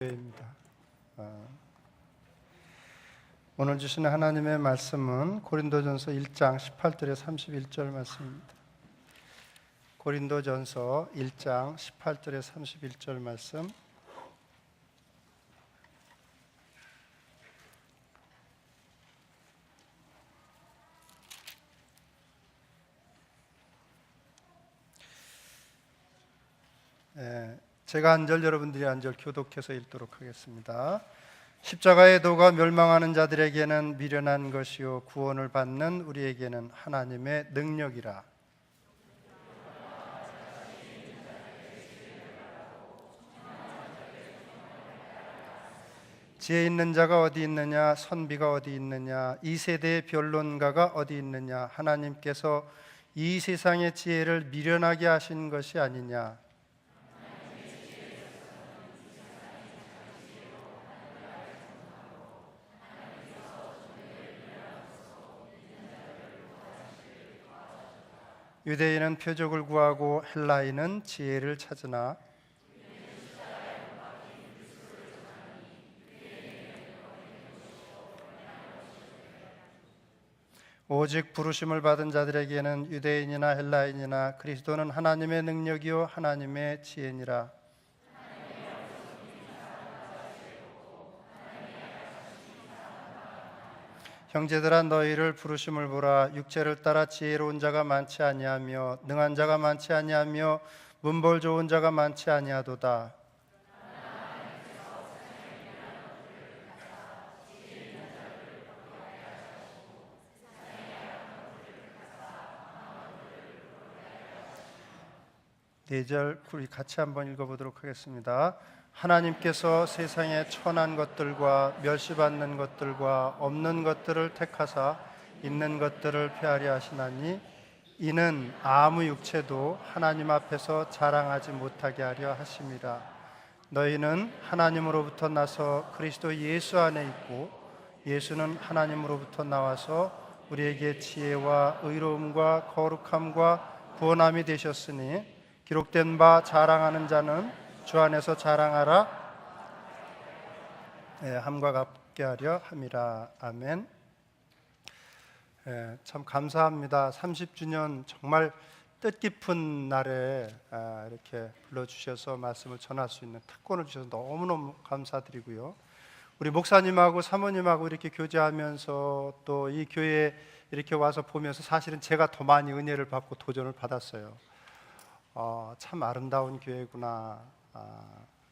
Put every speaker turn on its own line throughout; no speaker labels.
입니다. 오늘 주시는 하나님의 말씀은 고린도전서 1장 18절에 31절 말씀입니다. 고린도전서 1장 18절에 31절 말씀. 제가 한 절, 여러분들이 한 절 교독해서 읽도록 하겠습니다. 십자가의 도가 멸망하는 자들에게는 미련한 것이요 구원을 받는 우리에게는 하나님의 능력이라. 지혜 있는 자가 어디 있느냐, 선비가 어디 있느냐, 이 세대의 변론가가 어디 있느냐. 하나님께서 이 세상의 지혜를 미련하게 하신 것이 아니냐. 유대인은 표적을 구하고 헬라인은 지혜를 찾으나 오직 부르심을 받은 자들에게는 유대인이나 헬라인이나 그리스도는 하나님의 능력이요 하나님의 지혜니라. 형제들아, 너희를 부르심을 보라. 육체를 따라 지혜로운 자가 많지 아니하며 능한 자가 많지 아니하며 문벌 좋은 자가 많지 아니하도다. 네 절 우리 같이 한번 읽어보도록 하겠습니다. 하나님께서 세상에 천한 것들과 멸시받는 것들과 없는 것들을 택하사 있는 것들을 폐하려 하시나니 이는 아무 육체도 하나님 앞에서 자랑하지 못하게 하려 하심이라. 너희는 하나님으로부터 나서 그리스도 예수 안에 있고 예수는 하나님으로부터 나와서 우리에게 지혜와 의로움과 거룩함과 구원함이 되셨으니 기록된 바 자랑하는 자는 주 안에서 자랑하라. 함과 같게 하려 함이라. 아멘. 참 감사합니다. 30주년 정말 뜻깊은 날에 이렇게 불러주셔서 말씀을 전할 수 있는 특권을 주셔서 너무너무 감사드리고요. 우리 목사님하고 사모님하고 이렇게 교제하면서 또 이 교회에 이렇게 와서 보면서 사실은 제가 더 많이 은혜를 받고 도전을 받았어요. 참 아름다운 교회구나.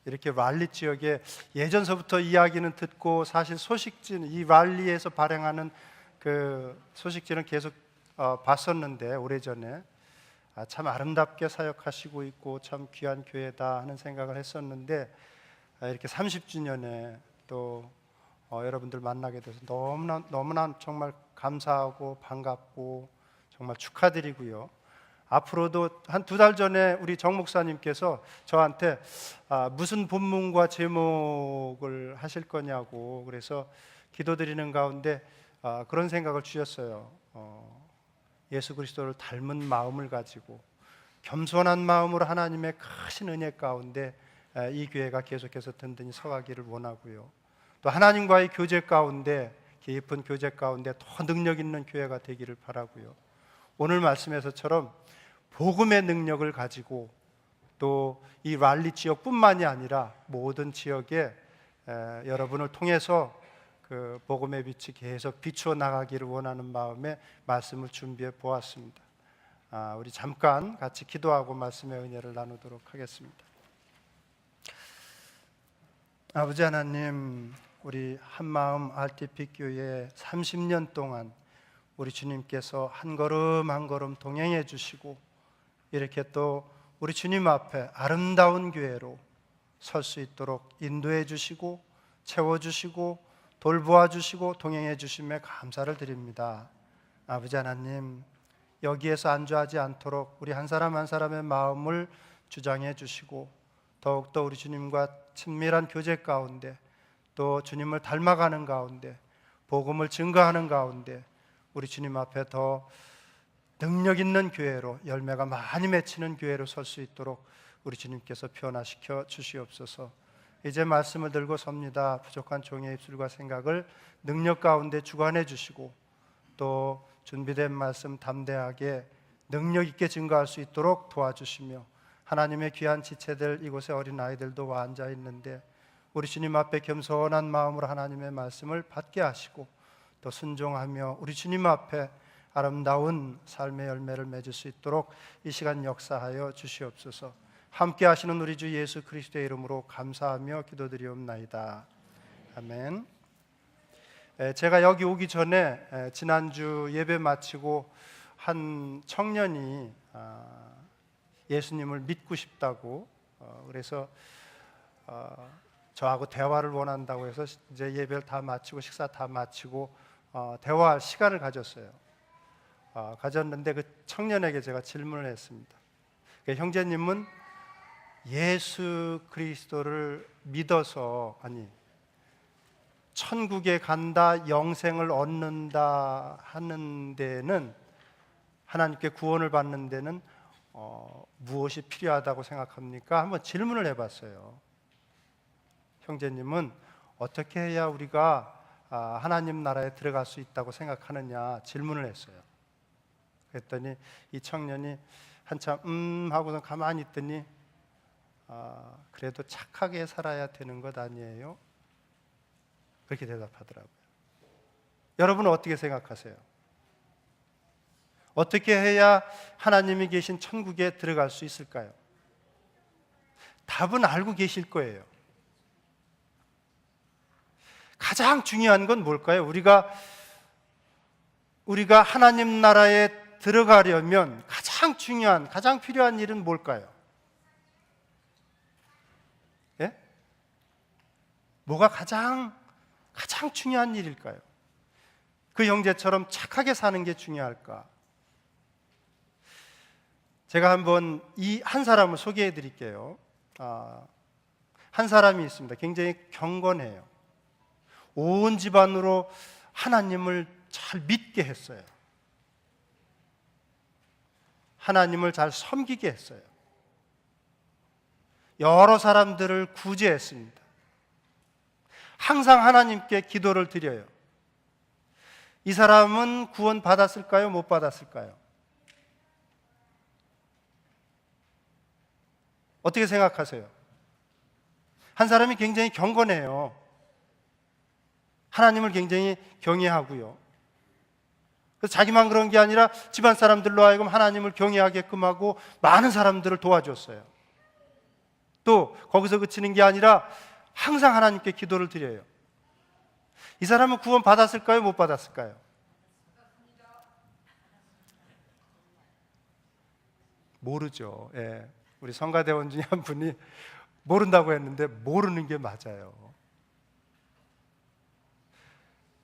이렇게 랄리 지역에 예전서부터 이야기는 듣고 사실 소식지는 이 랄리에서 발행하는 그 소식지는 계속 봤었는데 오래전에 참 아름답게 사역하시고 있고 참 귀한 교회다 하는 생각을 했었는데 이렇게 30주년에 또 여러분들 만나게 돼서 너무나 정말 감사하고 반갑고 정말 축하드리고요. 앞으로도 한 2달 전에 우리 정 목사님께서 저한테 무슨 본문과 제목을 하실 거냐고 그래서 기도드리는 가운데 그런 생각을 주셨어요. 예수 그리스도를 닮은 마음을 가지고 겸손한 마음으로 하나님의 크신 은혜 가운데 이 교회가 계속해서 든든히 서가기를 원하고요. 또 하나님과의 교제 가운데 깊은 교제 가운데 더 능력 있는 교회가 되기를 바라고요. 오늘 말씀에서처럼 복음의 능력을 가지고 또 이 랄리 지역뿐만이 아니라 모든 지역에 여러분을 통해서 그 복음의 빛이 계속 비추어 나가기를 원하는 마음에 말씀을 준비해 보았습니다. 우리 잠깐 같이 기도하고 말씀의 은혜를 나누도록 하겠습니다. 아버지 하나님, 우리 한마음 RTP 교회 30년 동안 우리 주님께서 한 걸음 한 걸음 동행해 주시고 이렇게 또 우리 주님 앞에 아름다운 교회로 설 수 있도록 인도해 주시고 채워주시고 돌보아 주시고 동행해 주심에 감사를 드립니다. 아버지 하나님, 여기에서 안주하지 않도록 우리 한 사람 한 사람의 마음을 주장해 주시고 더욱더 우리 주님과 친밀한 교제 가운데 또 주님을 닮아가는 가운데 복음을 증거하는 가운데 우리 주님 앞에 더 능력 있는 교회로 열매가 많이 맺히는 교회로 설 수 있도록 우리 주님께서 변화시켜 주시옵소서. 이제 말씀을 들고 섭니다. 부족한 종의 입술과 생각을 능력 가운데 주관해 주시고 또 준비된 말씀 담대하게 능력 있게 증거할 수 있도록 도와주시며 하나님의 귀한 지체들, 이곳에 어린 아이들도 와 앉아 있는데 우리 주님 앞에 겸손한 마음으로 하나님의 말씀을 받게 하시고 또 순종하며 우리 주님 앞에 아름다운 삶의 열매를 맺을 수 있도록 이 시간 역사하여 주시옵소서. 함께 하시는 우리 주 예수 그리스도의 이름으로 감사하며 기도드리옵나이다. 아멘. 제가 여기 오기 전에 지난주 예배 마치고 한 청년이 예수님을 믿고 싶다고 그래서 저하고 대화를 원한다고 해서 이제 예배를 다 마치고 식사 다 마치고 대화할 시간을 가졌어요. 가졌는데 그 청년에게 제가 질문을 했습니다. 형제님은 예수 그리스도를 믿어서 천국에 간다, 영생을 얻는다 하는 데는, 하나님께 구원을 받는 데는 무엇이 필요하다고 생각합니까? 한번 질문을 해봤어요. 형제님은 어떻게 해야 우리가 하나님 나라에 들어갈 수 있다고 생각하느냐 질문을 했어요. 그랬더니 이 청년이 한참 하고서 가만히 있더니 그래도 착하게 살아야 되는 것 아니에요? 그렇게 대답하더라고요. 여러분은 어떻게 생각하세요? 어떻게 해야 하나님이 계신 천국에 들어갈 수 있을까요? 답은 알고 계실 거예요. 가장 중요한 건 뭘까요? 우리가 하나님 나라에 들어가려면 가장 중요한, 가장 필요한 일은 뭘까요? 예? 뭐가 가장 중요한 일일까요? 그 형제처럼 착하게 사는 게 중요할까? 제가 한번 이 한 사람을 소개해 드릴게요. 한 사람이 있습니다. 굉장히 경건해요. 온 집안으로 하나님을 잘 믿게 했어요. 하나님을 잘 섬기게 했어요. 여러 사람들을 구제했습니다. 항상 하나님께 기도를 드려요. 이 사람은 구원 받았을까요? 못 받았을까요? 어떻게 생각하세요? 한 사람이 굉장히 경건해요. 하나님을 굉장히 경외하고요. 그래서 자기만 그런 게 아니라 집안 사람들로 하여금 하나님을 경외하게끔 하고 많은 사람들을 도와줬어요. 또 거기서 그치는 게 아니라 항상 하나님께 기도를 드려요. 이 사람은 구원 받았을까요? 못 받았을까요? 모르죠. 예. 우리 성가대원 중에 한 분이 모른다고 했는데 모르는 게 맞아요.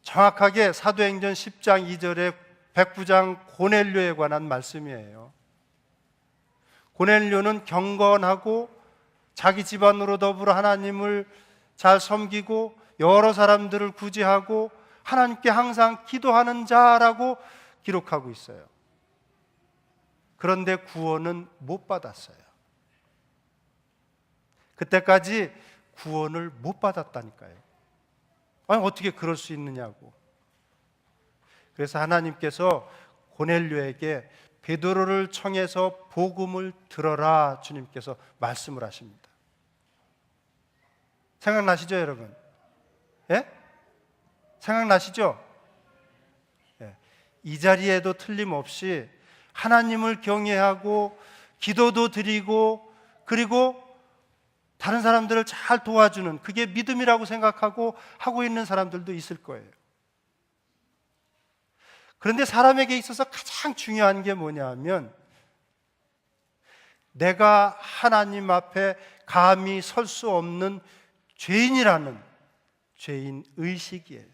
정확하게 사도행전 10장 2절에 백부장 고넬료에 관한 말씀이에요. 고넬료는 경건하고 자기 집안으로 더불어 하나님을 잘 섬기고 여러 사람들을 구제하고 하나님께 항상 기도하는 자라고 기록하고 있어요. 그런데 구원은 못 받았어요. 그때까지 구원을 못 받았다니까요. 아니, 어떻게 그럴 수 있느냐고. 그래서 하나님께서 고넬료에게 베드로를 청해서 복음을 들어라 주님께서 말씀을 하십니다. 생각나시죠, 여러분? 예? 생각나시죠? 예. 이 자리에도 틀림없이 하나님을 경외하고 기도도 드리고 그리고 다른 사람들을 잘 도와주는, 그게 믿음이라고 생각하고 하고 있는 사람들도 있을 거예요. 그런데 사람에게 있어서 가장 중요한 게 뭐냐면 내가 하나님 앞에 감히 설 수 없는 죄인이라는 죄인 의식이에요.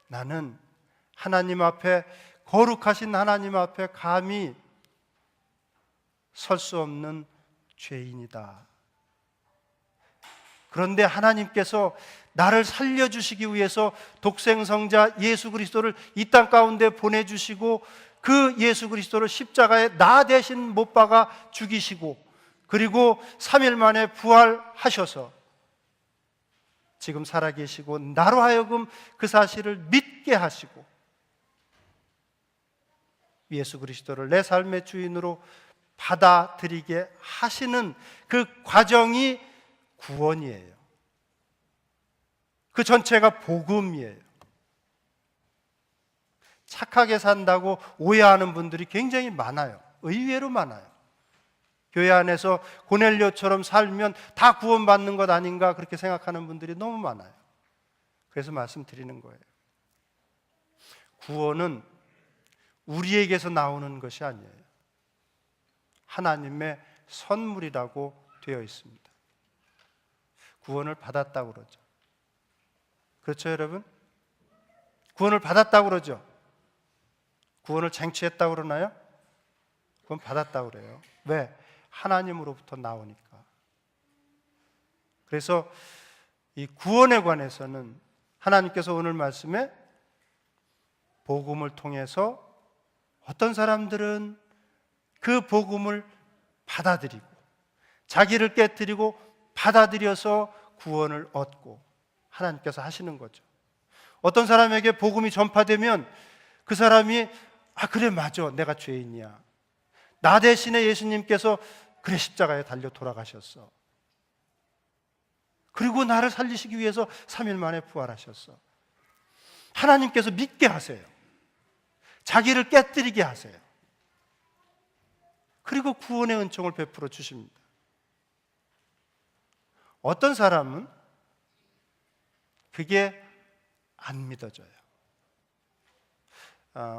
나는 하나님 앞에, 거룩하신 하나님 앞에 감히 설 수 없는 죄인이다. 그런데 하나님께서 나를 살려주시기 위해서 독생성자 예수 그리스도를 이 땅 가운데 보내주시고 그 예수 그리스도를 십자가에 나 대신 못 박아 죽이시고 그리고 3일 만에 부활하셔서 지금 살아계시고 나로 하여금 그 사실을 믿게 하시고 예수 그리스도를 내 삶의 주인으로 받아들이게 하시는 그 과정이 구원이에요. 그 전체가 복음이에요. 착하게 산다고 오해하는 분들이 굉장히 많아요. 의외로 많아요. 교회 안에서 고넬료처럼 살면 다 구원받는 것 아닌가 그렇게 생각하는 분들이 너무 많아요. 그래서 말씀드리는 거예요. 구원은 우리에게서 나오는 것이 아니에요. 하나님의 선물이라고 되어 있습니다. 구원을 받았다고 그러죠. 그렇죠, 여러분? 구원을 받았다고 그러죠. 구원을 쟁취했다고 그러나요? 그건 받았다고 그래요. 왜? 하나님으로부터 나오니까. 그래서 이 구원에 관해서는 하나님께서 오늘 말씀에 복음을 통해서 어떤 사람들은 그 복음을 받아들이고 자기를 깨뜨리고 받아들여서 구원을 얻고 하나님께서 하시는 거죠. 어떤 사람에게 복음이 전파되면 그 사람이 그래 맞아 내가 죄인이야. 나 대신에 예수님께서 그래 십자가에 달려 돌아가셨어. 그리고 나를 살리시기 위해서 3일 만에 부활하셨어. 하나님께서 믿게 하세요. 자기를 깨뜨리게 하세요. 그리고 구원의 은총을 베풀어 주십니다. 어떤 사람은 그게 안 믿어져요.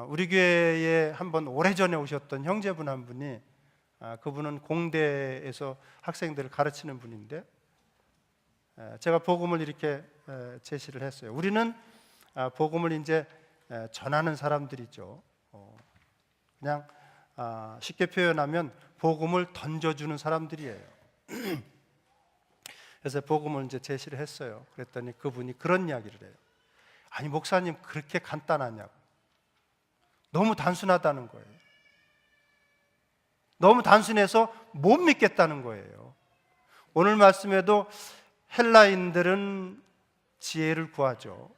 우리 교회에 한번 오래전에 오셨던 형제분 한 분이 그분은 공대에서 학생들을 가르치는 분인데 제가 복음을 이렇게 제시를 했어요. 우리는 복음을 이제 전하는 사람들이죠. 그냥 쉽게 표현하면 복음을 던져주는 사람들이에요. 그래서 복음을 이제 제시를 했어요. 그랬더니 그분이 그런 이야기를 해요. 아니 목사님 그렇게 간단하냐고. 너무 단순하다는 거예요. 너무 단순해서 못 믿겠다는 거예요. 오늘 말씀에도 헬라인들은 지혜를 구하죠.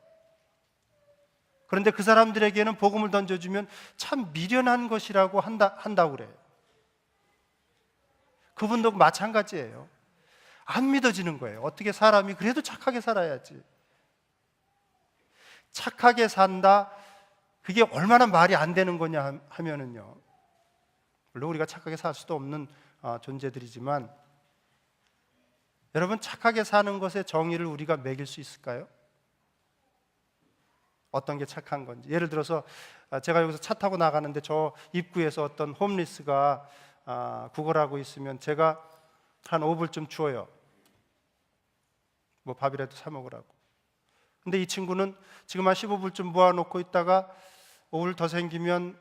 그런데 그 사람들에게는 복음을 던져주면 참 미련한 것이라고 한다고 그래요. 그분도 마찬가지예요. 안 믿어지는 거예요. 어떻게 사람이 그래도 착하게 살아야지. 착하게 산다, 그게 얼마나 말이 안 되는 거냐 하면은요, 물론 우리가 착하게 살 수도 없는 존재들이지만 여러분 착하게 사는 것의 정의를 우리가 매길 수 있을까요? 어떤 게 착한 건지. 예를 들어서 제가 여기서 차 타고 나가는데 저 입구에서 어떤 홈리스가 구걸하고 있으면 제가 한 5불 주어요. 뭐 밥이라도 사 먹으라고. 근데 이 친구는 지금 한 15불 모아놓고 있다가 5불 더 생기면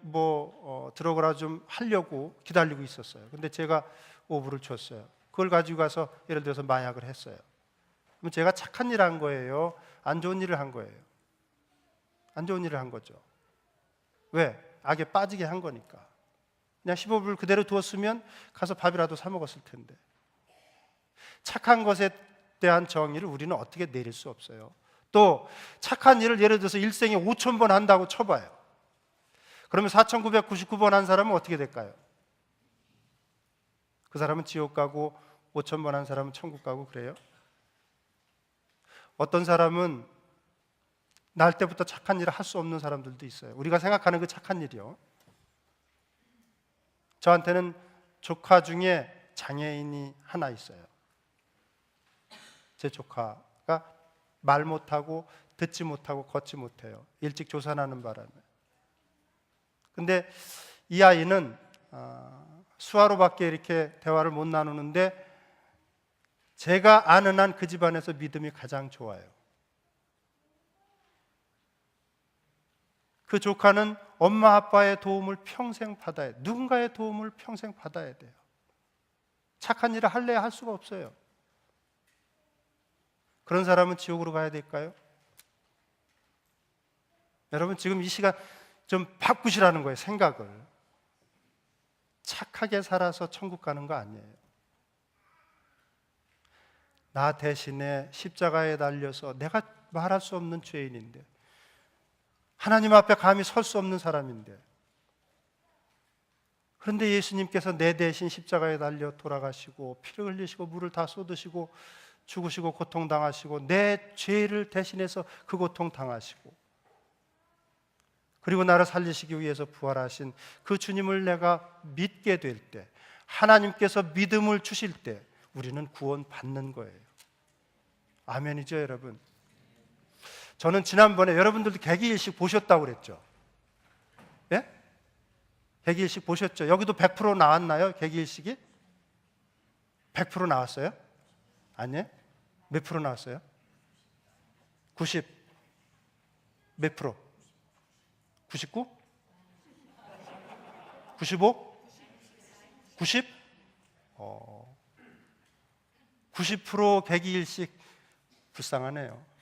들어가라 좀 하려고 기다리고 있었어요. 근데 제가 5불을 줬어요. 그걸 가지고 가서 예를 들어서 마약을 했어요. 그럼 제가 착한 일을 한 거예요? 안 좋은 일을 한 거예요? 안 좋은 일을 한 거죠. 왜? 악에 빠지게 한 거니까. 그냥 15불 그대로 두었으면 가서 밥이라도 사 먹었을 텐데. 착한 것에 대한 정의를 우리는 어떻게 내릴 수 없어요. 또 착한 일을 예를 들어서 일생에 5,000번 한다고 쳐봐요. 그러면 4,999번 한 사람은 어떻게 될까요? 그 사람은 지옥 가고 5,000번 한 사람은 천국 가고 그래요? 어떤 사람은 날 때부터 착한 일을 할 수 없는 사람들도 있어요. 우리가 생각하는 그 착한 일이요. 저한테는 조카 중에 장애인이 하나 있어요. 제 조카가 말 못하고 듣지 못하고 걷지 못해요. 일찍 조산하는 바람에. 근데 이 아이는 수화로밖에 이렇게 대화를 못 나누는데 제가 아는 한 그 집안에서 믿음이 가장 좋아요. 그 조카는 엄마 아빠의 도움을 평생 받아야 돼요. 누군가의 도움을 평생 받아야 돼요. 착한 일을 할래야 할 수가 없어요. 그런 사람은 지옥으로 가야 될까요? 여러분 지금 이 시간 좀 바꾸시라는 거예요. 생각을. 착하게 살아서 천국 가는 거 아니에요. 나 대신에 십자가에 달려서 내가 말할 수 없는 죄인인데, 하나님 앞에 감히 설 수 없는 사람인데, 그런데 예수님께서 내 대신 십자가에 달려 돌아가시고 피를 흘리시고 물을 다 쏟으시고 죽으시고 고통당하시고 내 죄를 대신해서 그 고통당하시고, 그리고 나를 살리시기 위해서 부활하신 그 주님을 내가 믿게 될 때, 하나님께서 믿음을 주실 때 우리는 구원받는 거예요. 아멘이죠, 여러분? 저는 지난번에 여러분들도 개기일식 보셨다고 그랬죠? 예? 개기일식 보셨죠? 여기도 100% 나왔나요? 개기일식이? 100% 나왔어요? 아니에요? 몇 프로 나왔어요? 90 몇 프로? 99? 95? 90? 90% 개기일식 불쌍하네요.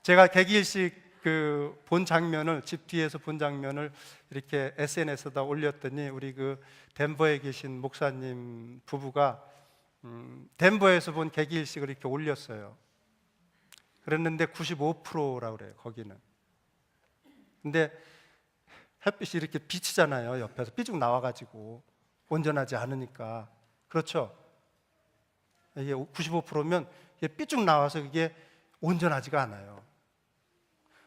제가 개기일식 그 본 장면을, 집 뒤에서 본 장면을 이렇게 SNS에다 올렸더니 우리 그 덴버에 계신 목사님 부부가 덴버에서 본 개기일식을 이렇게 올렸어요. 그랬는데 95%라고 그래요, 거기는. 근데 햇빛이 이렇게 비치잖아요, 옆에서 삐죽 나와가지고 온전하지 않으니까. 그렇죠? 이게 95%면 이게 삐죽 나와서 이게 온전하지가 않아요.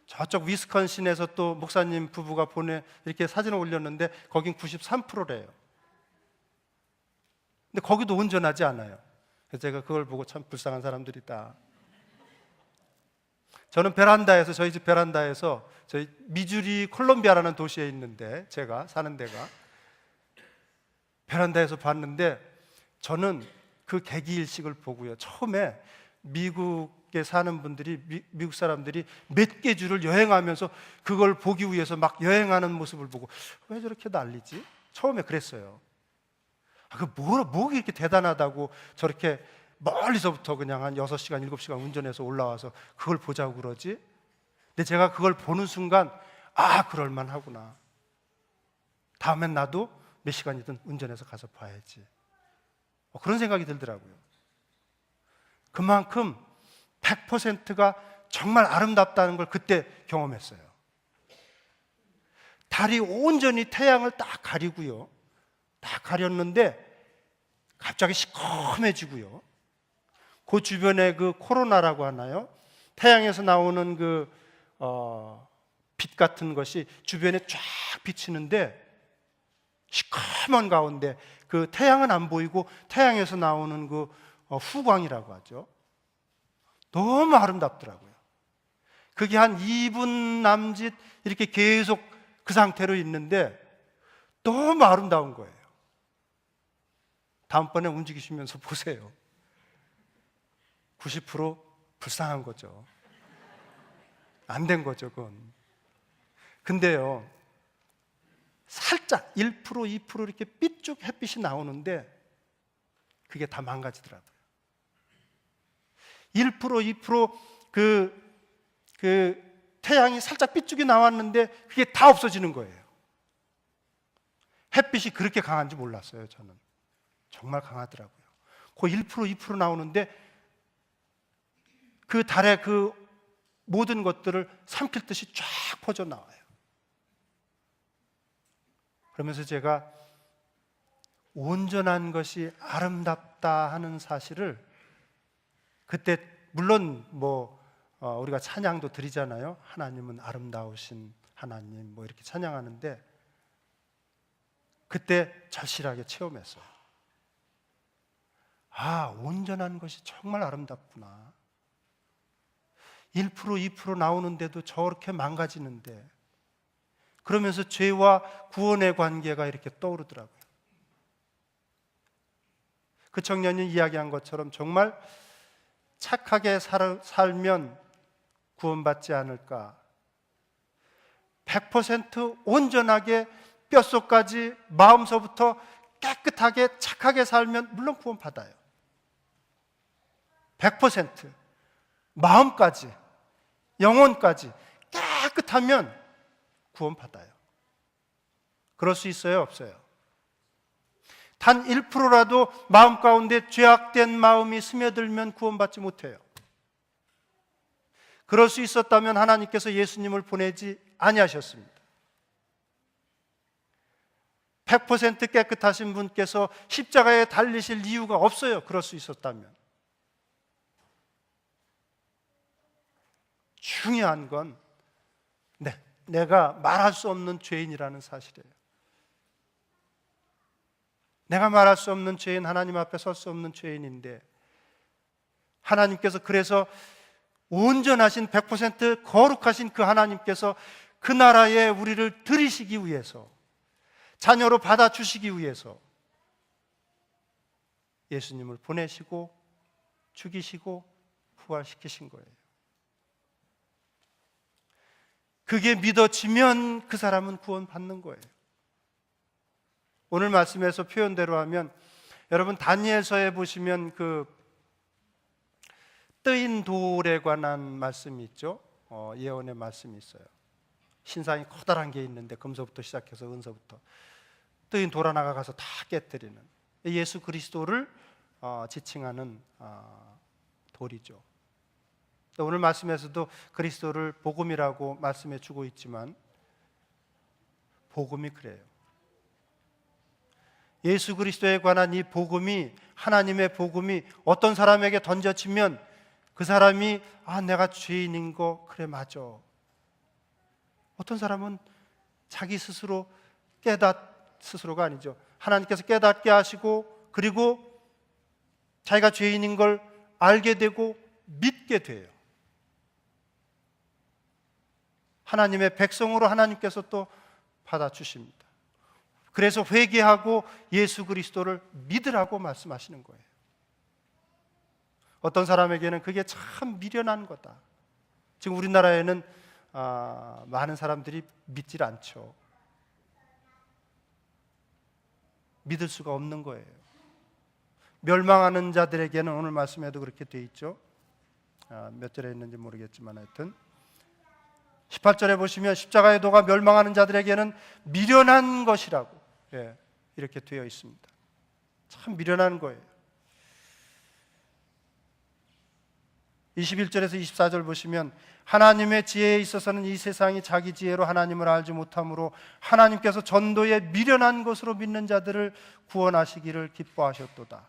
저쪽 위스콘신에서 또 목사님 부부가 이렇게 사진을 올렸는데 거긴 93%래요. 근데 거기도 온전하지 않아요. 그래서 제가 그걸 보고 참 불쌍한 사람들이다. 저는 베란다에서, 저희 집 베란다에서, 저희 미주리 콜롬비아라는 도시에 있는데 제가 사는 데가, 베란다에서 봤는데 저는 그 개기일식을 보고요, 처음에 미국에 사는 분들이, 미국 사람들이 몇 개 주를 여행하면서 그걸 보기 위해서 막 여행하는 모습을 보고 왜 저렇게 난리지? 처음에 그랬어요. 뭐가 이렇게 대단하다고 저렇게 멀리서부터 그냥 한 6시간, 7시간 운전해서 올라와서 그걸 보자고 그러지? 근데 제가 그걸 보는 순간, 그럴만하구나. 다음엔 나도 몇 시간이든 운전해서 가서 봐야지. 그런 생각이 들더라고요. 그만큼 100%가 정말 아름답다는 걸 그때 경험했어요. 달이 온전히 태양을 딱 가리고요, 딱 가렸는데 갑자기 시커매지고요, 그 주변에 그 코로나라고 하나요? 태양에서 나오는 그 빛 같은 것이 주변에 쫙 비치는데 시커먼 가운데 그 태양은 안 보이고 태양에서 나오는 그 후광이라고 하죠. 너무 아름답더라고요. 그게 한 2분 남짓 이렇게 계속 그 상태로 있는데 너무 아름다운 거예요. 다음번에 움직이시면서 보세요. 90% 불쌍한 거죠. 안 된 거죠, 그건. 근데요, 살짝 1%, 2% 이렇게 삐쭉 햇빛이 나오는데 그게 다 망가지더라고요. 1%, 2% 그 태양이 살짝 삐쭉이 나왔는데 그게 다 없어지는 거예요. 햇빛이 그렇게 강한지 몰랐어요, 저는. 정말 강하더라고요. 그 1%, 2% 나오는데 그 달의 그 모든 것들을 삼킬 듯이 쫙 퍼져 나와요. 그러면서 제가 온전한 것이 아름답다 하는 사실을 그때, 물론 우리가 찬양도 드리잖아요. 하나님은 아름다우신 하나님, 이렇게 찬양하는데 그때 절실하게 체험했어요. 온전한 것이 정말 아름답구나. 1%, 2% 나오는데도 저렇게 망가지는데, 그러면서 죄와 구원의 관계가 이렇게 떠오르더라고요. 그 청년이 이야기한 것처럼 정말 착하게 살면 구원받지 않을까? 100% 온전하게 뼛속까지 마음서부터 깨끗하게 착하게 살면 물론 구원받아요. 100% 마음까지, 영혼까지 깨끗하면 구원받아요. 그럴 수 있어요, 없어요? 단 1%라도 마음 가운데 죄악된 마음이 스며들면 구원받지 못해요. 그럴 수 있었다면 하나님께서 예수님을 보내지 아니하셨습니다. 100% 깨끗하신 분께서 십자가에 달리실 이유가 없어요. 그럴 수 있었다면. 중요한 건 내가 말할 수 없는 죄인이라는 사실이에요. 내가 말할 수 없는 죄인, 하나님 앞에 설 수 없는 죄인인데 하나님께서 그래서 온전하신 100% 거룩하신 그 하나님께서 그 나라에 우리를 들이시기 위해서, 자녀로 받아주시기 위해서 예수님을 보내시고 죽이시고 부활시키신 거예요. 그게 믿어지면 그 사람은 구원받는 거예요. 오늘 말씀에서 표현대로 하면, 여러분 다니엘서에 보시면 그 뜨인 돌에 관한 말씀이 있죠. 예언의 말씀이 있어요. 신상이 커다란 게 있는데 금서부터 시작해서 은서부터 뜨인 돌 하나가 가서 다 깨뜨리는, 예수 그리스도를 지칭하는 돌이죠. 오늘 말씀에서도 그리스도를 복음이라고 말씀해 주고 있지만 복음이 그래요. 예수 그리스도에 관한 이 복음이, 하나님의 복음이 어떤 사람에게 던져지면 그 사람이 내가 죄인인 거 그래 맞아. 어떤 사람은 자기 스스로 스스로가 아니죠. 하나님께서 깨닫게 하시고 그리고 자기가 죄인인 걸 알게 되고 믿게 돼요. 하나님의 백성으로 하나님께서 또 받아주십니다. 그래서 회개하고 예수 그리스도를 믿으라고 말씀하시는 거예요. 어떤 사람에게는 그게 참 미련한 거다. 지금 우리나라에는 많은 사람들이 믿질 않죠. 믿을 수가 없는 거예요. 멸망하는 자들에게는, 오늘 말씀에도 그렇게 돼 있죠. 몇 절에 있는지 모르겠지만 하여튼 18절에 보시면 십자가의 도가 멸망하는 자들에게는 미련한 것이라고 이렇게 되어 있습니다. 참 미련한 거예요. 21절에서 24절 보시면, 하나님의 지혜에 있어서는 이 세상이 자기 지혜로 하나님을 알지 못하므로 하나님께서 전도에 미련한 것으로 믿는 자들을 구원하시기를 기뻐하셨도다.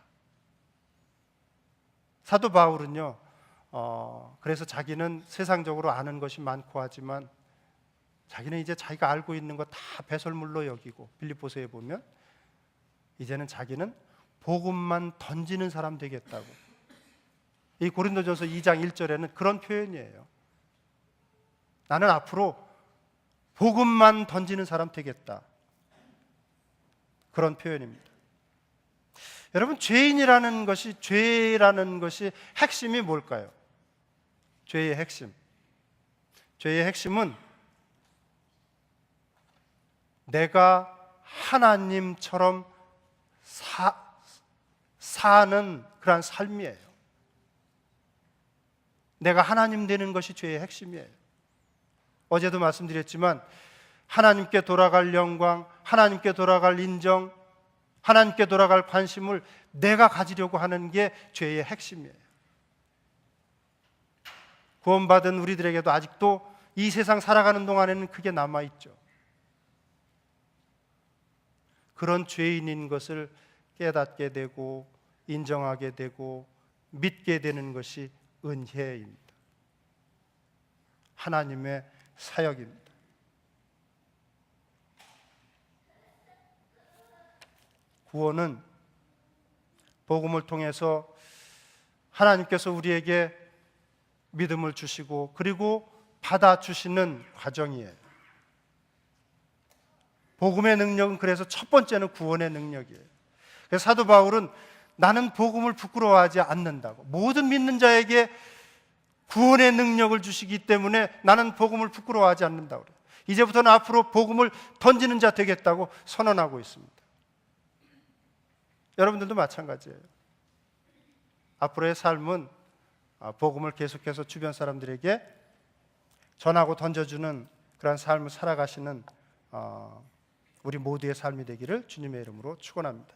사도 바울은요, 그래서 자기는 세상적으로 아는 것이 많고 하지만 자기는 이제 자기가 알고 있는 거 다 배설물로 여기고, 빌립보서에 보면 이제는 자기는 복음만 던지는 사람 되겠다고. 이 고린도전서 2장 1절에는 그런 표현이에요. 나는 앞으로 복음만 던지는 사람 되겠다. 그런 표현입니다. 여러분, 죄라는 것이 핵심이 뭘까요? 죄의 핵심. 죄의 핵심은 내가 하나님처럼 사는 그런 삶이에요. 내가 하나님 되는 것이 죄의 핵심이에요. 어제도 말씀드렸지만 하나님께 돌아갈 영광, 하나님께 돌아갈 인정, 하나님께 돌아갈 관심을 내가 가지려고 하는 게 죄의 핵심이에요. 구원받은 우리들에게도 아직도 이 세상 살아가는 동안에는 그게 남아있죠. 그런 죄인인 것을 깨닫게 되고 인정하게 되고 믿게 되는 것이 은혜입니다. 하나님의 사역입니다. 구원은 복음을 통해서 하나님께서 우리에게 믿음을 주시고 그리고 받아주시는 과정이에요. 복음의 능력은 그래서 첫 번째는 구원의 능력이에요. 그래서 사도 바울은 나는 복음을 부끄러워하지 않는다고, 모든 믿는 자에게 구원의 능력을 주시기 때문에 나는 복음을 부끄러워하지 않는다고 그래요. 이제부터는 앞으로 복음을 던지는 자 되겠다고 선언하고 있습니다. 여러분들도 마찬가지예요. 앞으로의 삶은 복음을 계속해서 주변 사람들에게 전하고 던져주는 그런 삶을 살아가시는 우리 모두의 삶이 되기를 주님의 이름으로 축원합니다.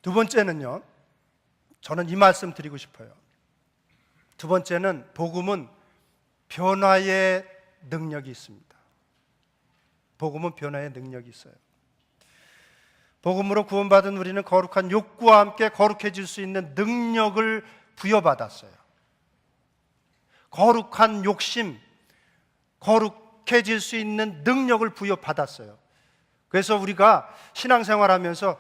두 번째는요, 저는 이 말씀 드리고 싶어요. 두 번째는 복음은 변화의 능력이 있습니다. 복음은 변화의 능력이 있어요. 복음으로 구원받은 우리는 거룩한 욕구와 함께 거룩해질 수 있는 능력을 부여받았어요. 거룩한 욕심, 거룩해질 수 있는 능력을 부여받았어요. 그래서 우리가 신앙생활하면서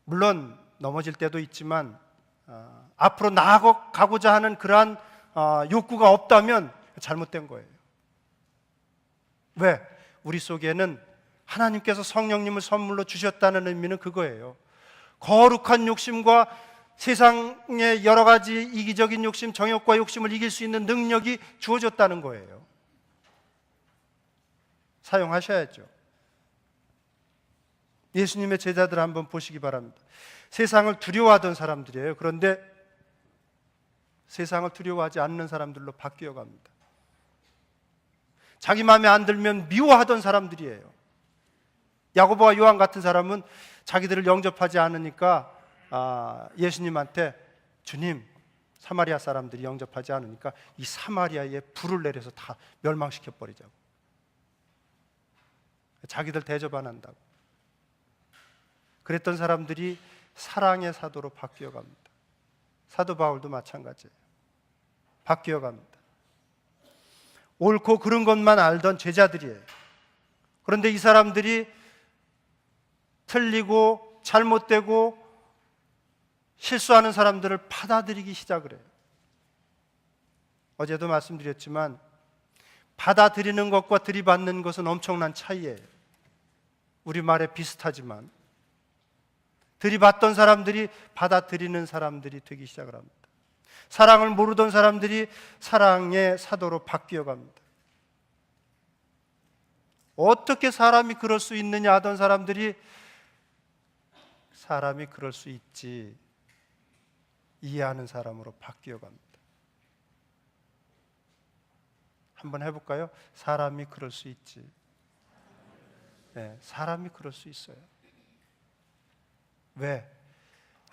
물론 넘어질 때도 있지만 앞으로 나아가고자 하는 그러한 욕구가 없다면 잘못된 거예요. 왜? 우리 속에는 하나님께서 성령님을 선물로 주셨다는 의미는 그거예요. 거룩한 욕심과 세상의 여러 가지 이기적인 욕심, 정욕과 욕심을 이길 수 있는 능력이 주어졌다는 거예요. 사용하셔야죠. 예수님의 제자들 한번 보시기 바랍니다. 세상을 두려워하던 사람들이에요. 그런데 세상을 두려워하지 않는 사람들로 바뀌어 갑니다. 자기 마음에 안 들면 미워하던 사람들이에요. 야고보와 요한 같은 사람은 자기들을 영접하지 않으니까 예수님한테, 주님, 사마리아 사람들이 영접하지 않으니까 이 사마리아에 불을 내려서 다 멸망시켜 버리자고. 자기들 대접 안 한다고. 그랬던 사람들이 사랑의 사도로 바뀌어 갑니다. 사도 바울도 마찬가지예요. 바뀌어 갑니다. 옳고 그른 것만 알던 제자들이에요. 그런데 이 사람들이 틀리고 잘못되고 실수하는 사람들을 받아들이기 시작을 해요. 어제도 말씀드렸지만 받아들이는 것과 들이받는 것은 엄청난 차이예요. 우리말에 비슷하지만 들이받던 사람들이 받아들이는 사람들이 되기 시작을 합니다. 사랑을 모르던 사람들이 사랑의 사도로 바뀌어 갑니다. 어떻게 사람이 그럴 수 있느냐 하던 사람들이 사람이 그럴 수 있지 이해하는 사람으로 바뀌어 갑니다. 한번 해볼까요? 사람이 그럴 수 있지. 네, 사람이 그럴 수 있어요. 왜?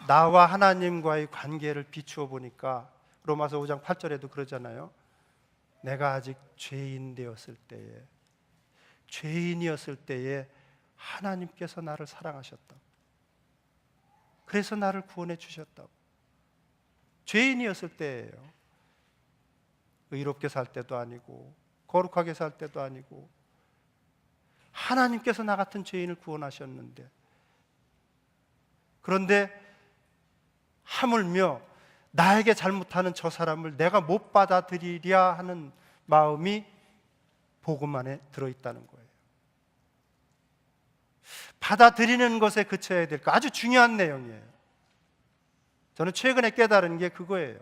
나와 하나님과의 관계를 비추어 보니까 로마서 5장 8절에도 그러잖아요. 내가 아직 죄인이었을 때에 하나님께서 나를 사랑하셨다고. 그래서 나를 구원해 주셨다고. 죄인이었을 때예요. 의롭게 살 때도 아니고 거룩하게 살 때도 아니고 하나님께서 나 같은 죄인을 구원하셨는데, 그런데 하물며 나에게 잘못하는 저 사람을 내가 못 받아들이려 하는 마음이 복음 안에 들어있다는 거예요. 받아들이는 것에 그쳐야 될까? 아주 중요한 내용이에요. 저는 최근에 깨달은 게 그거예요.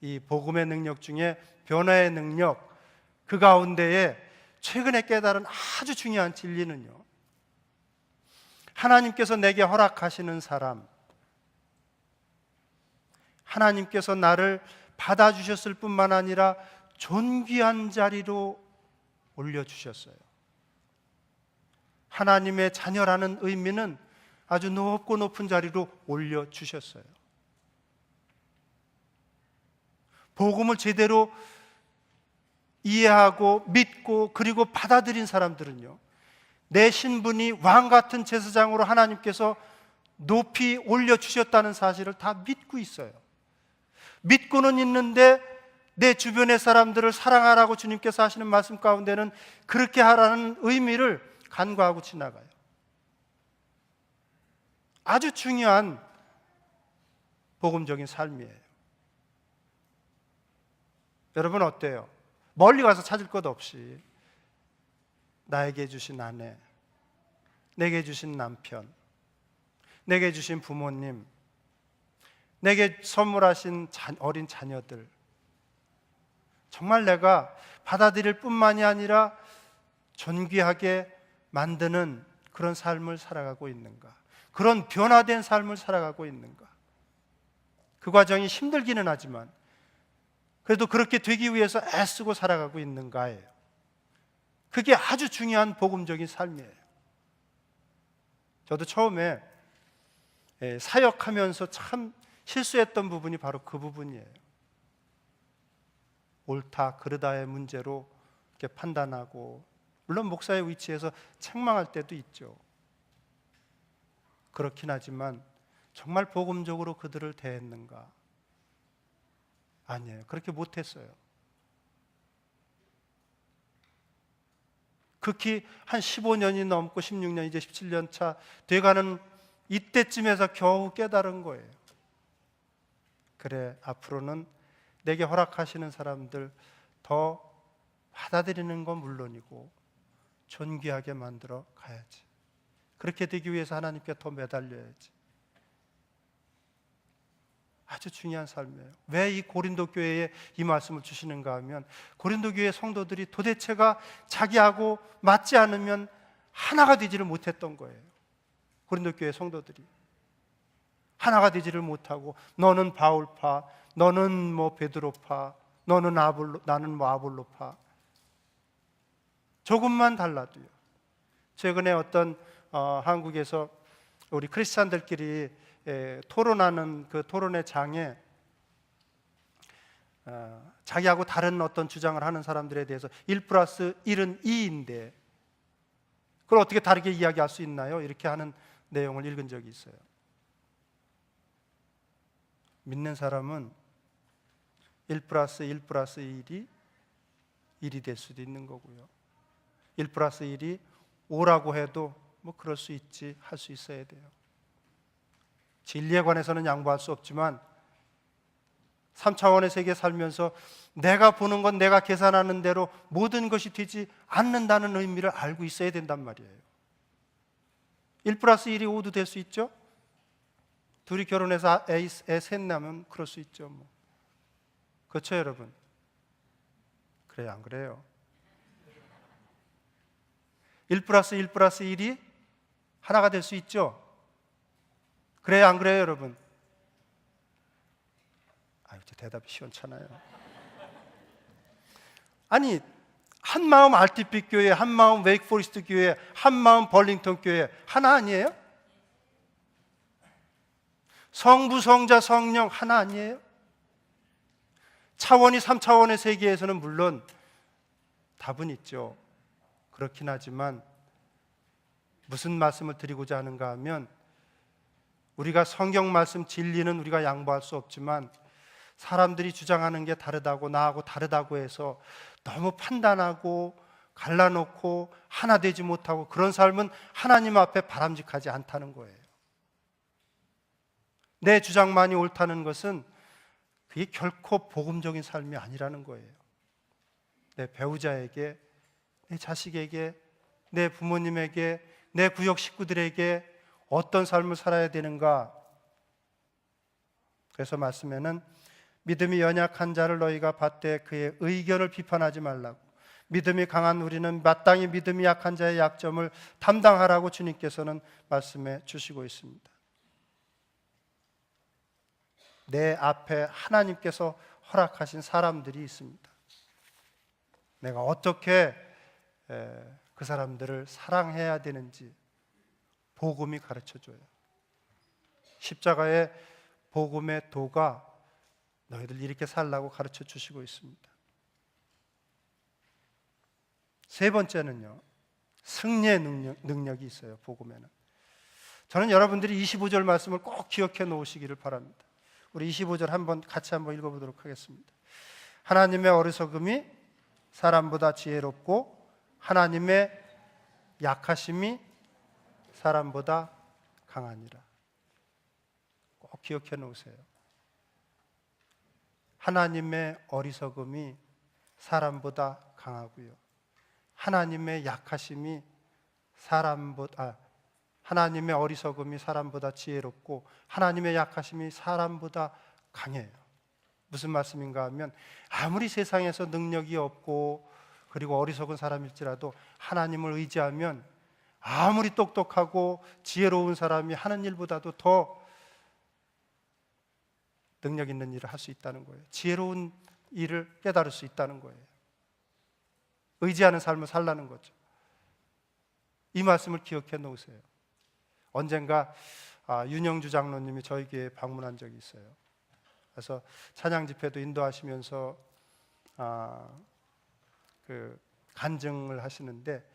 이 복음의 능력 중에 변화의 능력, 그 가운데에 최근에 깨달은 아주 중요한 진리는요, 하나님께서 내게 허락하시는 사람, 하나님께서 나를 받아주셨을 뿐만 아니라 존귀한 자리로 올려주셨어요. 하나님의 자녀라는 의미는 아주 높고 높은 자리로 올려주셨어요. 복음을 제대로 이해하고 믿고 그리고 받아들인 사람들은요, 내 신분이 왕 같은 제사장으로 하나님께서 높이 올려주셨다는 사실을 다 믿고 있어요. 믿고는 있는데 내 주변의 사람들을 사랑하라고 주님께서 하시는 말씀 가운데는 그렇게 하라는 의미를 간과하고 지나가요. 아주 중요한 복음적인 삶이에요. 여러분 어때요? 멀리 가서 찾을 것 없이 나에게 주신 아내, 내게 주신 남편, 내게 주신 부모님, 내게 선물하신 어린 자녀들, 정말 내가 받아들일 뿐만이 아니라 존귀하게 만드는 그런 삶을 살아가고 있는가? 그런 변화된 삶을 살아가고 있는가? 그 과정이 힘들기는 하지만 그래도 그렇게 되기 위해서 애쓰고 살아가고 있는가예요. 그게 아주 중요한 복음적인 삶이에요. 저도 처음에 사역하면서 참 실수했던 부분이 바로 그 부분이에요. 옳다 그르다의 문제로 이렇게 판단하고, 물론 목사의 위치에서 책망할 때도 있죠. 그렇긴 하지만 정말 복음적으로 그들을 대했는가? 아니에요. 그렇게 못했어요. 극히 한 15년이 넘고 16년, 이제 17년 차 돼가는 이때쯤에서 겨우 깨달은 거예요. 그래, 앞으로는 내게 허락하시는 사람들 더 받아들이는 건 물론이고 존귀하게 만들어 가야지. 그렇게 되기 위해서 하나님께 더 매달려야지. 아주 중요한 삶이에요. 왜 이 고린도 교회에 이 말씀을 주시는가 하면, 고린도 교회 성도들이 도대체가 자기하고 맞지 않으면 하나가 되지를 못했던 거예요. 고린도 교회 성도들이 하나가 되지를 못하고, 너는 바울파, 너는 뭐 베드로파, 너는 아볼로, 나는 뭐 아볼로파. 조금만 달라도요. 최근에 어떤 한국에서 우리 크리스찬들끼리 토론하는 그 토론의 장에 자기하고 다른 어떤 주장을 하는 사람들에 대해서 1+1은 2인데 그걸 어떻게 다르게 이야기할 수 있나요? 이렇게 하는 내용을 읽은 적이 있어요. 믿는 사람은 1+1+1이 1이 될 수도 있는 거고요. 1+1이 5라고 해도 뭐 그럴 수 있지, 할 수 있어야 돼요. 진리에 관해서는 양보할 수 없지만 3차원의 세계에 살면서 내가 보는 건 내가 계산하는 대로 모든 것이 되지 않는다는 의미를 알고 있어야 된단 말이에요. 1+1이 5도 될 수 있죠. 둘이 결혼해서 애 셋 나면 그럴 수 있죠. 뭐. 그렇죠, 여러분? 그래요, 안 그래요? 1+1+1이 하나가 될 수 있죠. 그래요, 안 그래요, 여러분? 아유, 저 대답이 시원찮아요. 아니, 한 마음 RTP 교회, 한 마음 웨이크포리스트 교회, 한 마음 벌링턴 교회 하나 아니에요? 성부, 성자, 성령 하나 아니에요? 차원이 3차원의 세계에서는 물론 답은 있죠. 그렇긴 하지만 무슨 말씀을 드리고자 하는가 하면, 우리가 성경 말씀 진리는 우리가 양보할 수 없지만 사람들이 주장하는 게 다르다고, 나하고 다르다고 해서 너무 판단하고 갈라놓고 하나 되지 못하고 그런 삶은 하나님 앞에 바람직하지 않다는 거예요. 내 주장만이 옳다는 것은 그게 결코 복음적인 삶이 아니라는 거예요. 내 배우자에게, 내 자식에게, 내 부모님에게, 내 구역 식구들에게 어떤 삶을 살아야 되는가? 그래서 말씀에는 믿음이 연약한 자를 너희가 받되 그의 의견을 비판하지 말라고, 믿음이 강한 우리는 마땅히 믿음이 약한 자의 약점을 담당하라고 주님께서는 말씀해 주시고 있습니다. 내 앞에 하나님께서 허락하신 사람들이 있습니다. 내가 어떻게 그 사람들을 사랑해야 되는지 복음이 가르쳐줘요. 십자가의 복음의 도가 너희들 이렇게 살라고 가르쳐 주시고 있습니다. 세 번째는요, 승리의 능력이 있어요. 복음에는. 저는 여러분들이 25절 말씀을 꼭 기억해 놓으시기를 바랍니다. 우리 25절 같이 한번 읽어보도록 하겠습니다. 하나님의 어리석음이 사람보다 지혜롭고 하나님의 약하심이 사람보다 강하니라. 꼭 기억해 놓으세요. 하나님의 어리석음이 사람보다 강하고요, 하나님의 약하심이 하나님의 어리석음이 사람보다 지혜롭고 하나님의 약하심이 사람보다 강해요. 무슨 말씀인가 하면, 아무리 세상에서 능력이 없고 그리고 어리석은 사람일지라도 하나님을 의지하면 아무리 똑똑하고 지혜로운 사람이 하는 일보다도 더 능력 있는 일을 할 수 있다는 거예요. 지혜로운 일을 깨달을 수 있다는 거예요. 의지하는 삶을 살라는 거죠. 이 말씀을 기억해 놓으세요. 언젠가 윤영주 장로님이 저희 교회에 방문한 적이 있어요. 그래서 찬양 집회도 인도하시면서 그 간증을 하시는데,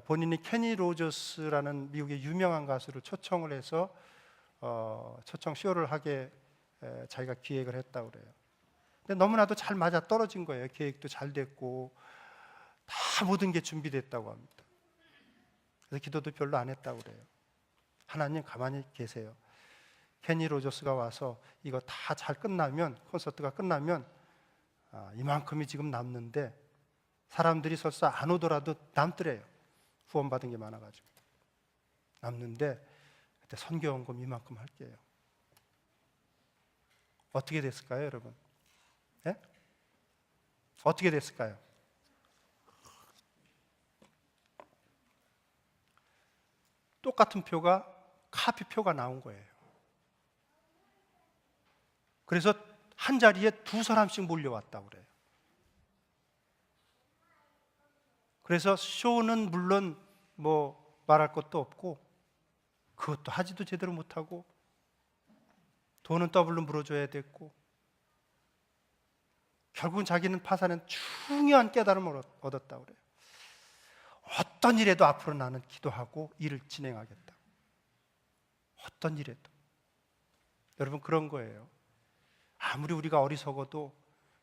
본인이 케니 로저스라는 미국의 유명한 가수를 초청을 해서 초청 쇼를 하게 자기가 기획을 했다고 그래요. 근데 너무나도 잘 맞아 떨어진 거예요. 계획도 잘 됐고 다 모든 게 준비됐다고 합니다. 그래서 기도도 별로 안 했다고 그래요. 하나님 가만히 계세요. 케니 로저스가 와서 이거 다 잘 끝나면, 콘서트가 끝나면 이만큼이 지금 남는데 사람들이 설사 안 오더라도 남더래요. 후원받은 게 많아가지고 남는데 그때 선교원금 이만큼 할게요. 어떻게 됐을까요, 여러분? 예? 어떻게 됐을까요? 똑같은 표가 카피표가 나온 거예요. 그래서 한 자리에 두 사람씩 몰려왔다고 그래요. 그래서 쇼는 물론 뭐 말할 것도 없고 그것도 하지도 제대로 못하고 돈은 더블로 물어줘야 됐고, 결국은 자기는 파산은 중요한 깨달음을 얻었다고 그래요. 어떤 일에도 앞으로 나는 기도하고 일을 진행하겠다. 어떤 일에도. 여러분, 그런 거예요. 아무리 우리가 어리석어도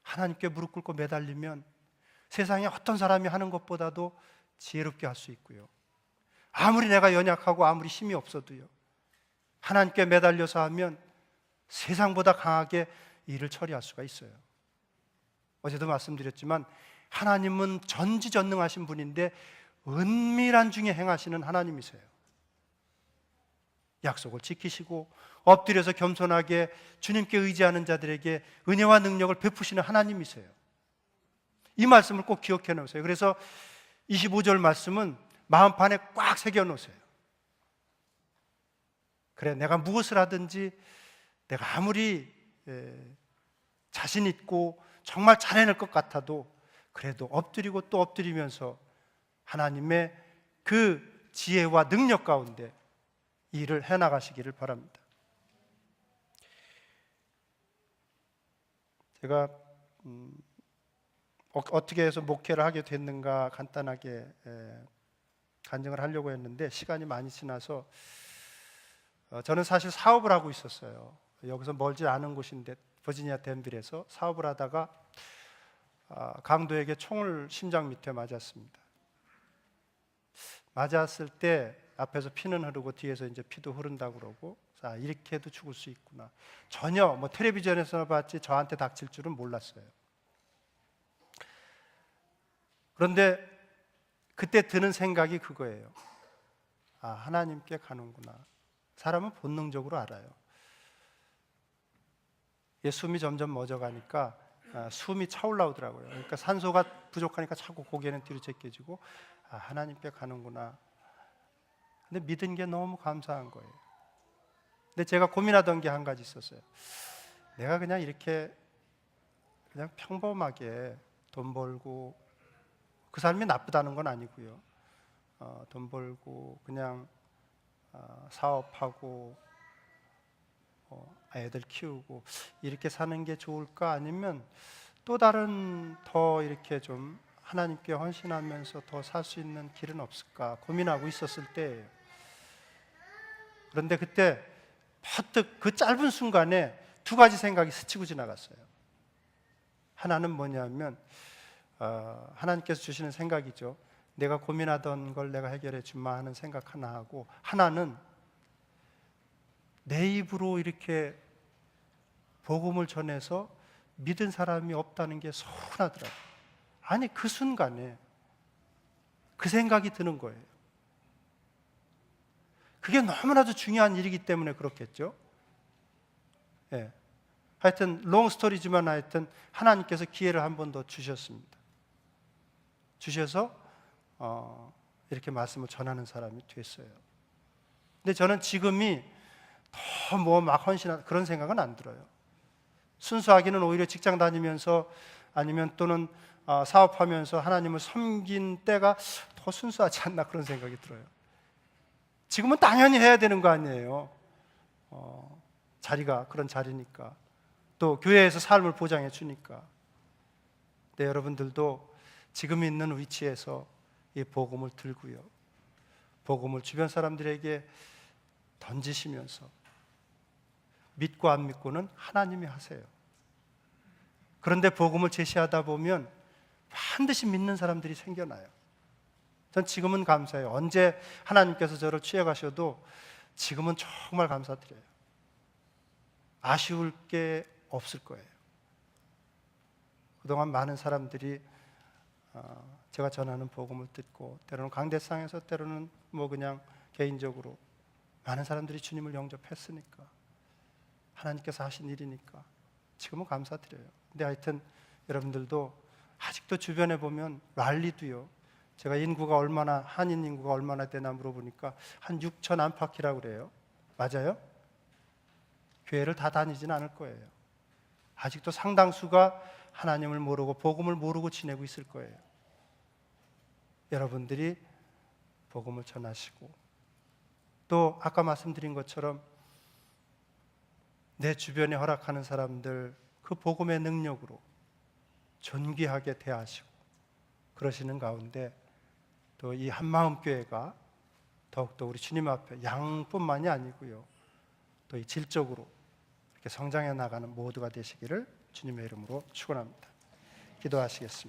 하나님께 무릎 꿇고 매달리면 세상에 어떤 사람이 하는 것보다도 지혜롭게 할 수 있고요. 아무리 내가 연약하고 아무리 힘이 없어도요, 하나님께 매달려서 하면 세상보다 강하게 일을 처리할 수가 있어요. 어제도 말씀드렸지만 하나님은 전지전능하신 분인데 은밀한 중에 행하시는 하나님이세요. 약속을 지키시고 엎드려서 겸손하게 주님께 의지하는 자들에게 은혜와 능력을 베푸시는 하나님이세요. 이 말씀을 꼭 기억해 놓으세요. 그래서 25절 말씀은 마음판에 꽉 새겨 놓으세요. 그래, 내가 무엇을 하든지 내가 아무리 자신 있고 정말 잘해낼 것 같아도 그래도 엎드리고 또 엎드리면서 하나님의 그 지혜와 능력 가운데 일을 해나가시기를 바랍니다. 제가 어떻게 해서 목회를 하게 됐는가 간단하게 간증을 하려고 했는데 시간이 많이 지나서, 저는 사실 사업을 하고 있었어요. 여기서 멀지 않은 곳인데 버지니아 덴빌에서 사업을 하다가 강도에게 총을 심장 밑에 맞았습니다. 맞았을 때 앞에서 피는 흐르고 뒤에서 이제 피도 흐른다고 그러고, 자, 이렇게 해도 죽을 수 있구나. 전혀 뭐 텔레비전에서 봤지 저한테 닥칠 줄은 몰랐어요. 그런데 그때 드는 생각이 그거예요. 하나님께 가는구나. 사람은 본능적으로 알아요. 숨이 점점 멎어가니까 숨이 차올라오더라고요. 그러니까 산소가 부족하니까 자꾸 고개는 뒤로 제껴지고 하나님께 가는구나. 근데 믿은 게 너무 감사한 거예요. 근데 제가 고민하던 게 한 가지 있었어요. 내가 그냥 이렇게 그냥 평범하게 돈 벌고, 그 삶이 나쁘다는 건 아니고요. 돈 벌고 그냥 사업하고 애들 키우고 이렇게 사는 게 좋을까? 아니면 또 다른 더 이렇게 좀 하나님께 헌신하면서 더 살 수 있는 길은 없을까 고민하고 있었을 때예요. 그런데 그때 퍼뜩 그 짧은 순간에 두 가지 생각이 스치고 지나갔어요. 하나는 뭐냐면 하나님께서 주시는 생각이죠. 내가 고민하던 걸 내가 해결해 주마 하는 생각 하나 하고, 하나는 내 입으로 이렇게 복음을 전해서 믿은 사람이 없다는 게 서운하더라고요. 아니, 그 순간에 그 생각이 드는 거예요. 그게 너무나도 중요한 일이기 때문에 그렇겠죠. 예. 하여튼 롱 스토리지만 하여튼 하나님께서 기회를 한 번 더 주셨습니다. 주셔서 이렇게 말씀을 전하는 사람이 됐어요. 근데 저는 지금이 더 뭐 막 헌신한 그런 생각은 안 들어요. 순수하기는 오히려 직장 다니면서 아니면 또는 사업하면서 하나님을 섬긴 때가 더 순수하지 않나 그런 생각이 들어요. 지금은 당연히 해야 되는 거 아니에요. 자리가 그런 자리니까, 또 교회에서 삶을 보장해 주니까. 네, 여러분들도 지금 있는 위치에서 이 복음을 들고요, 복음을 주변 사람들에게 던지시면서, 믿고 안 믿고는 하나님이 하세요. 그런데 복음을 제시하다 보면 반드시 믿는 사람들이 생겨나요. 전 지금은 감사해요. 언제 하나님께서 저를 취해가셔도 지금은 정말 감사드려요. 아쉬울 게 없을 거예요. 그동안 많은 사람들이 제가 전하는 복음을 듣고, 때로는 강대상에서, 때로는 뭐 그냥 개인적으로 많은 사람들이 주님을 영접했으니까, 하나님께서 하신 일이니까 지금은 감사드려요. 근데 하여튼 여러분들도 아직도 주변에 보면 랄리도요, 제가 인구가 얼마나, 한인 인구가 얼마나 되나 물어보니까 한 6천 안팎이라고 그래요. 맞아요? 교회를 다 다니진 않을 거예요. 아직도 상당수가 하나님을 모르고 복음을 모르고 지내고 있을 거예요. 여러분들이 복음을 전하시고, 또 아까 말씀드린 것처럼 내 주변에 허락하는 사람들 그 복음의 능력으로 존귀하게 대하시고 그러시는 가운데, 또 이 한마음교회가 더욱더 우리 주님 앞에 양뿐만이 아니고요, 또 이 질적으로 이렇게 성장해 나가는 모두가 되시기를 주님의 이름으로 축원합니다. 기도하시겠습니다.